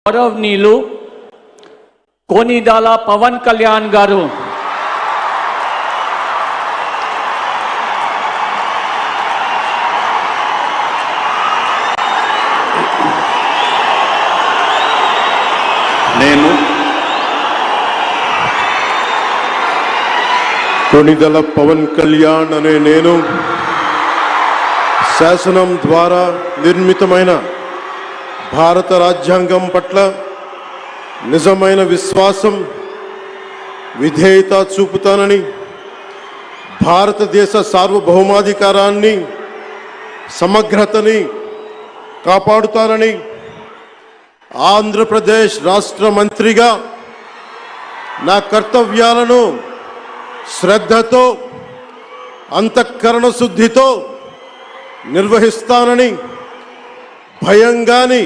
గౌరవనీయులు కోనిదాల పవన్ కళ్యాణ్ గారు కోనిదల పవన్ కళ్యాణ్ అనే నేను శాసనం ద్వారా నిర్మితమైన భారత రాజ్యాంగం పట్ల నిజమైన విశ్వాసం విధేయత చూపుతానని, భారతదేశ సార్వభౌమాధికారాన్ని సమగ్రతని కాపాడుతానని, ఆంధ్రప్రదేశ్ రాష్ట్ర మంత్రిగా నా కర్తవ్యాలను శ్రద్ధతో అంతఃకరణ శుద్ధితో నిర్వహిస్తానని, భయం గాని